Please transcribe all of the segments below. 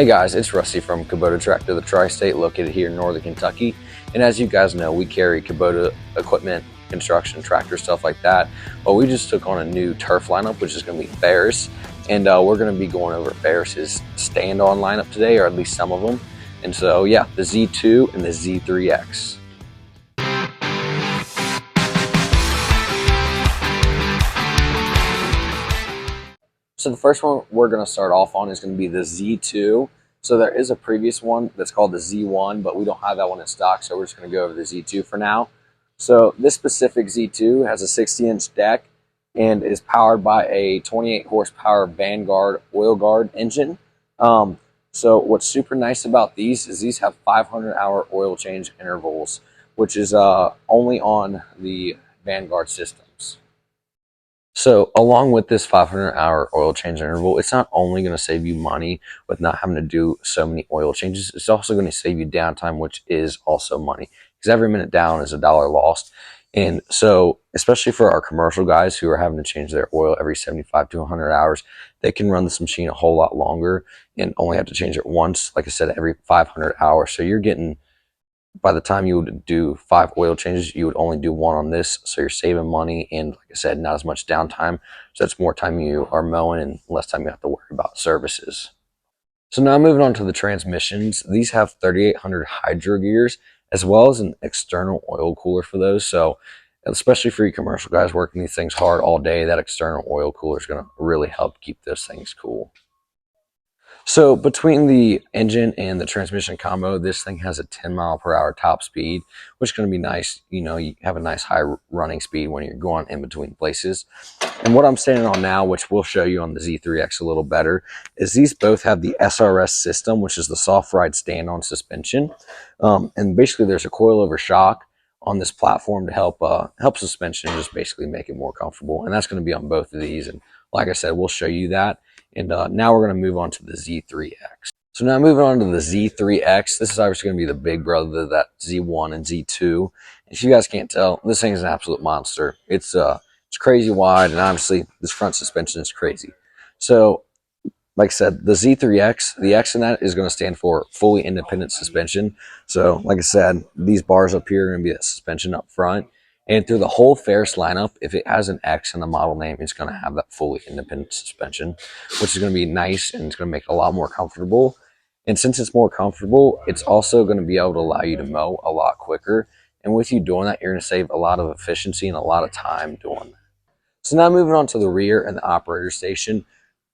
Hey guys, it's Rusty from Kubota Tractor, the Tri-State, located here in northern Kentucky. And as you guys know, we carry Kubota equipment, construction, tractor, stuff like that. But we just took on a new turf lineup, which is going to be Ferris. And we're going to be going over Ferris's stand-on lineup today, or at least some of them. And so, yeah, the Z2 and the Z3X. So the first one we're going to start off on is going to be the Z2. So there is a previous one that's called the Z1, but we don't have that one in stock, so we're just going to go over the Z2 for now. So this specific Z2 has a 60-inch deck and is powered by a 28 horsepower Vanguard oil guard engine. So what's super nice about these is these have 500-hour oil change intervals, which is only on the Vanguard systems. So along with this 500-hour oil change interval, it's not only going to save you money with not having to do so many oil changes, it's also going to save you downtime, which is also money, because every minute down is $1 lost. And so especially for our commercial guys who are having to change their oil every 75 to 100 hours, they can run this machine a whole lot longer and only have to change it once, like I said, every 500 hours. So you're getting, by the time you would do 5 oil changes, you would only do 1 on this. So you're saving money and, like I said, not as much downtime. So that's more time you are mowing and less time you have to worry about services. So now moving on to the transmissions. These have 3800 hydro gears as well as an external oil cooler for those. So especially for you commercial guys working these things hard all day, that external oil cooler is going to really help keep those things cool. So between the engine and the transmission combo, this thing has a 10-mile-per-hour top speed, which is going to be nice. You know, you have a nice high running speed when you're going in between places. And what I'm standing on now, which we'll show you on the Z3X a little better, is these both have the SRS system, which is the soft ride stand-on suspension. And basically there's a coilover shock on this platform to help suspension, just basically make it more comfortable. And that's going to be on both of these. And like I said, we'll show you that. And now we're going to move on to the Z3X. So now moving on to the Z3X, this is obviously going to be the big brother of that Z1 and Z2. If you guys can't tell, this thing is an absolute monster. It's crazy wide, and obviously this front suspension is crazy. So, like I said, the Z3X, the X in that is going to stand for fully independent suspension. So, like I said, these bars up here are going to be the suspension up front. And through the whole Ferris lineup, if it has an X in the model name, it's going to have that fully independent suspension, which is going to be nice and it's going to make it a lot more comfortable. And since it's more comfortable, it's also going to be able to allow you to mow a lot quicker. And with you doing that, you're going to save a lot of efficiency and a lot of time doing that. So now moving on to the rear and the operator station.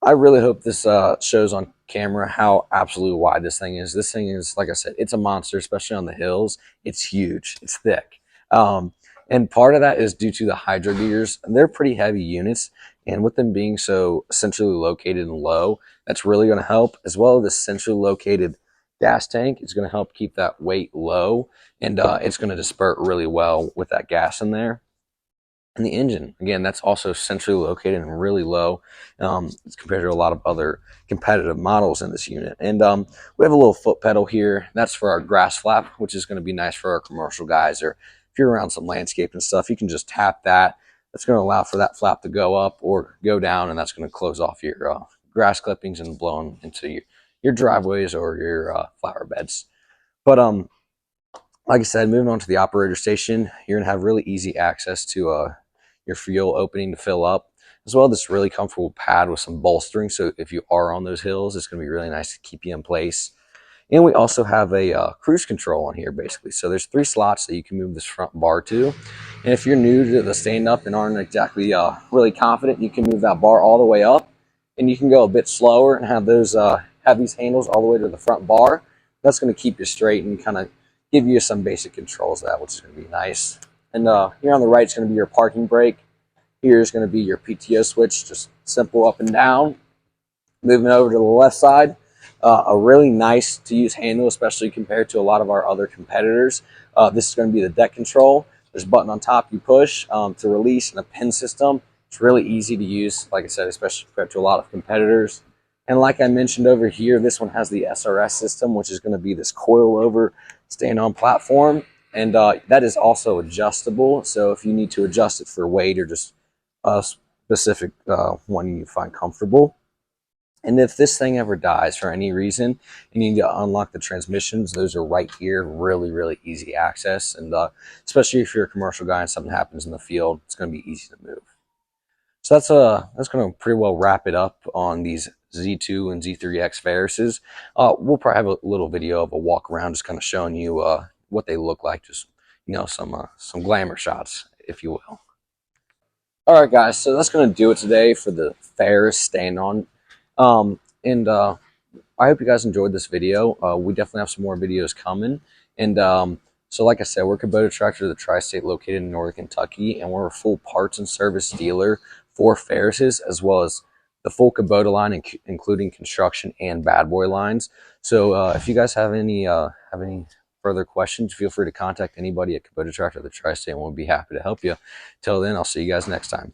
I really hope this shows on camera how absolutely wide this thing is. This thing is, like I said, it's a monster, especially on the hills. It's huge. It's thick. And part of that is due to the hydro gears. They're pretty heavy units, and with them being so centrally located and low, that's really going to help, as well as the centrally located gas tank is going to help keep that weight low, and it's going to disperse really well with that gas in there. And the engine, again, that's also centrally located and really low as compared to a lot of other competitive models in this unit. And we have a little foot pedal here. That's for our grass flap, which is going to be nice for our commercial guys, or if you're around some landscape and stuff, you can just tap that. That's going to allow for that flap to go up or go down, and that's going to close off your grass clippings and blow into your driveways or your flower beds. But like I said, moving on to the operator station, you're going to have really easy access to your fuel opening to fill up, as well as this really comfortable pad with some bolstering. So if you are on those hills, it's going to be really nice to keep you in place. And we also have a cruise control on here, basically. So there's 3 slots that you can move this front bar to. And if you're new to the stand-up and aren't exactly really confident, you can move that bar all the way up. And you can go a bit slower and have these handles all the way to the front bar. That's going to keep you straight and kind of give you some basic controls of that, which is going to be nice. And here on the right is going to be your parking brake. Here is going to be your PTO switch, just simple up and down. Moving over to the left side. A really nice to use handle, especially compared to a lot of our other competitors. This is going to be the deck control. There's a button on top you push to release, and a pin system. It's really easy to use, like I said, especially compared to a lot of competitors. And like I mentioned over here, this one has the SRS system, which is going to be this coil-over stand-on platform. And that is also adjustable. So if you need to adjust it for weight or just a specific one you find comfortable. And if this thing ever dies for any reason and you need to unlock the transmissions, those are right here. Really, really easy access. And especially if you're a commercial guy and something happens in the field, it's going to be easy to move. So that's going to pretty well wrap it up on these Z2 and Z3X Ferrises. We'll probably have a little video of a walk around, just kind of showing you what they look like, just some glamour shots, if you will. All right, guys. So that's going to do it today for the Ferris stand on. I hope you guys enjoyed this video. We definitely have some more videos coming. And so like I said, we're Kubota Tractor, the Tri-State, located in Northern Kentucky, and we're a full parts and service dealer for Ferrises, as well as the full Kubota line, including construction and bad boy lines. So if you guys have any further questions, feel free to contact anybody at Kubota Tractor, the Tri-State, and we'll be happy to help you. Till then, I'll see you guys next time.